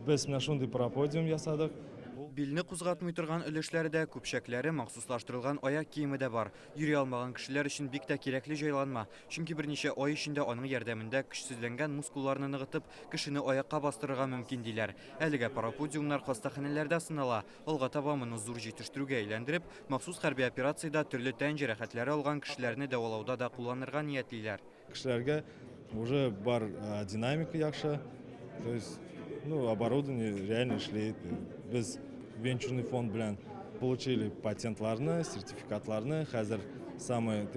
Biz менә шундый параподиум ясадык. Билне кузгатмый торган өлешләрдә күпчәкләре махсуслаштырылган аяк киеме дә бар. Йөри алмаган кешеләр өчен бик тә кирәкле җайланма. Чөнки берничә ай эчендә аның ярдәмендә көчсезләнгән мускулларны ныгытып, кешене аякка бастырырга мөмкин диләр. Әлегә параподиумнар хастаханәләрдә сынала. Алга таба моны зур җитештерүгә әйләндереп, махсус хәрби операциядә төрле тән җәрәхәтләре алган кешеләрне дәвалауда да кулланырга ниятлиләр. Кешеләргә уже бар динамика яхшы. То есть, оборудование реально эшләйт. Без венчурный фонд белән получили патентларны, сертификатларны, хәзер самые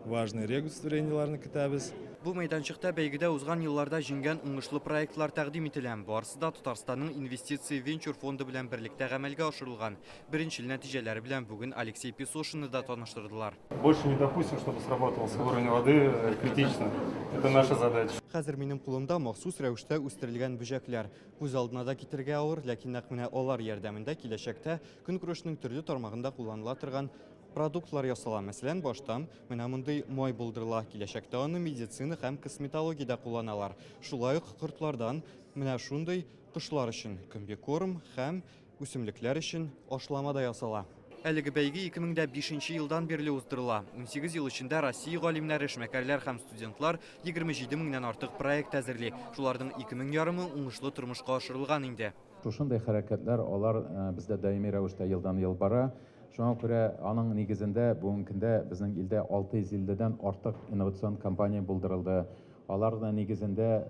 важные регустренияларны көтәбез. Бу мәйданчыкта бәйгедә узган елларда җиңгән уңышлы проектлар тәкъдим ителә. Барысы да Татарстанның инвестиция венчур фонды белән берлектә гамәлгә ашырылган. Беренчел нәтиҗәләре белән бүген Алексей Песошинны да таныштырдылар. Больше не допустим, чтобы сработался уровень воды критично. Это наша задача. Хәзер минем кулымда махсус рәвештә үстерелгән бөҗәкләр. Үз алдына да китергә авыр, ләкин нәкъ менә алар ярдәмендә киләчәктә көнкүрешнең төрле тармагында кулланыла торган продуктлар ясала. Мәсәлән, баштан менә мондый май булдырыла. Киләчәктә аны медицина һәм косметологиядә кулланалар. Шулай ук кортлардан менә шундый кошлар өчен комбикорм һәм үсемлекләр өчен ашлама да ясала. Әлеге бәйге 2005 елдан бирле уздырыла. 18 ел эчендә Россия галимнәре, эшмәкәрләр һәм студентлар 27 меңнән артык проект әзерли. Шуларның 2 мең ярымы уңышлы тормышка ашырылган инде. Шушындай хәрәкәтләр алар бездә даими рәвештә елдан ел бара. Шуңа күрә аның нигезендә бүгенге көндә безнең илдә 650дән артык инновацион компания булдырылды. Аларның нигезендә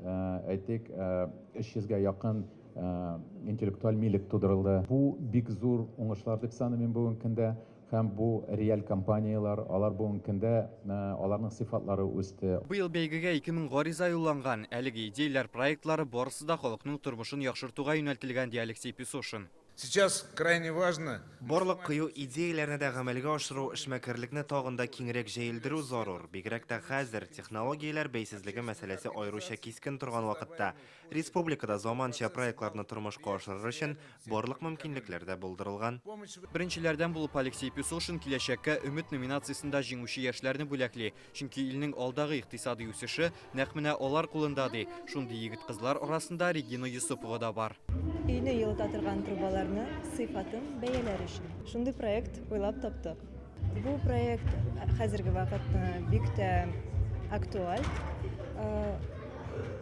әйтик 300гә якын интеллектуаль милек тудырылды. Бу бик зур уңышлар дип саныйм бүгенге көндә. Һәм бу реаль компаниялар, алар бүгенге көндә аларның сыйфатлары үсте. Быел бәйгегә 2000 гариза юлланган. Әлеге идеяләр, проектлары барысы да халыкның тормышын яхшыртуга юнәлтелгән, ди Алексей Песошин. Сейчас крайне важно. Барлык кыю идеяләрне дә гамәлгә ашыру, эшмәкәрлекне тагында киңрәк җәелдерү зарур. Бигрәк тә хәзер технологияләр бәйсезлеге мәсьәләсе аеруча кискен торган вакытта республикада заманча проектларны тормышка ашырыр өчен барлык мөмкинлекләр дә булдырылган. Беренчеләрдән булып Алексей Песошин киләчәккә өмет номинациясендә җиңүче яшьләрне бүләкли. Чөнки илнең алдагы икътисади үсеше нәкъ менә алар кулында ди. Шундый егет-кызлар арасында Регина Юсупова да бар. Өйне йылыта торган трубаларны сыйфатын бәяләр өчен. Шундый проект уйлап таптык. Бу проект хәзерге вакытта бик тә актуаль.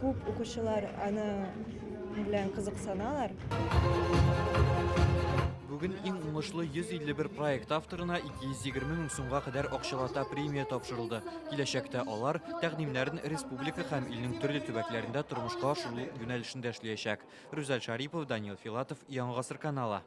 Күп укучылар аны белән кызыксаналар. Бүген иң уңышлы 151 проект авторына 220 мең сумга кадәр акчалата премия тапшырылды. Киләчәктә алар тәкъдимнәрен республика һәм илнең төрле төбәкләрендә тормышка ашыру юнәлешендә эшләячәк. Рүзәл Шарипов, Данил Филатов, Яңа гасыр каналы.